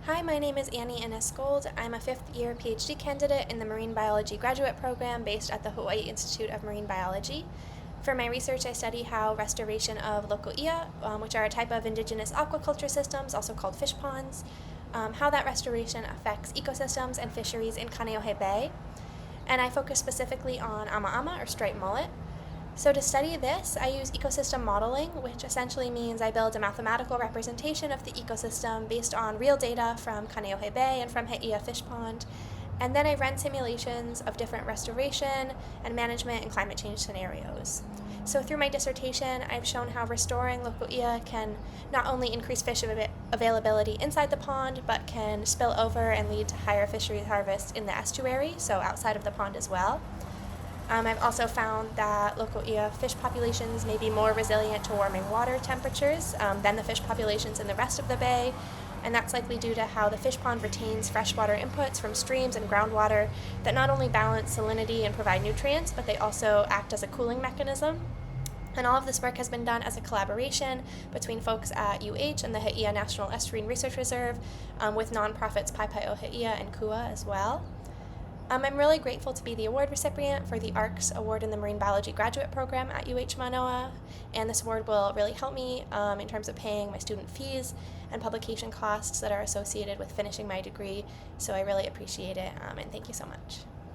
Hi, my name is Annie Innes Gold. I'm a fifth-year PhD candidate in the Marine Biology graduate program based at the Hawaii Institute of Marine Biology. For my research, I study how restoration of loko'ia, which are a type of indigenous aquaculture systems, also called fish ponds, how that restoration affects ecosystems and fisheries in Kaneohe Bay. And I focus specifically on ama-ama, or striped mullet. So to study this, I use ecosystem modeling, which essentially means I build a mathematical representation of the ecosystem based on real data from Kaneohe Bay and from He'ia Fish Pond. And then I run simulations of different restoration and management and climate change scenarios. So through my dissertation, I've shown how restoring loko'ia can not only increase fish availability inside the pond, but can spill over and lead to higher fisheries harvest in the estuary, so outside of the pond as well. I've also found that loko'ia fish populations may be more resilient to warming water temperatures than the fish populations in the rest of the bay, and that's likely due to how the fish pond retains freshwater inputs from streams and groundwater that not only balance salinity and provide nutrients, but they also act as a cooling mechanism. And all of this work has been done as a collaboration between folks at UH and the He'ia National Estuarine Research Reserve, with nonprofits Paepae o He'ia and KUA as well. I'm really grateful to be the award recipient for the ARCS Award in the Marine Biology Graduate Program at UH Manoa, and this award will really help me in terms of paying my student fees and publication costs that are associated with finishing my degree, so I really appreciate it, and thank you so much.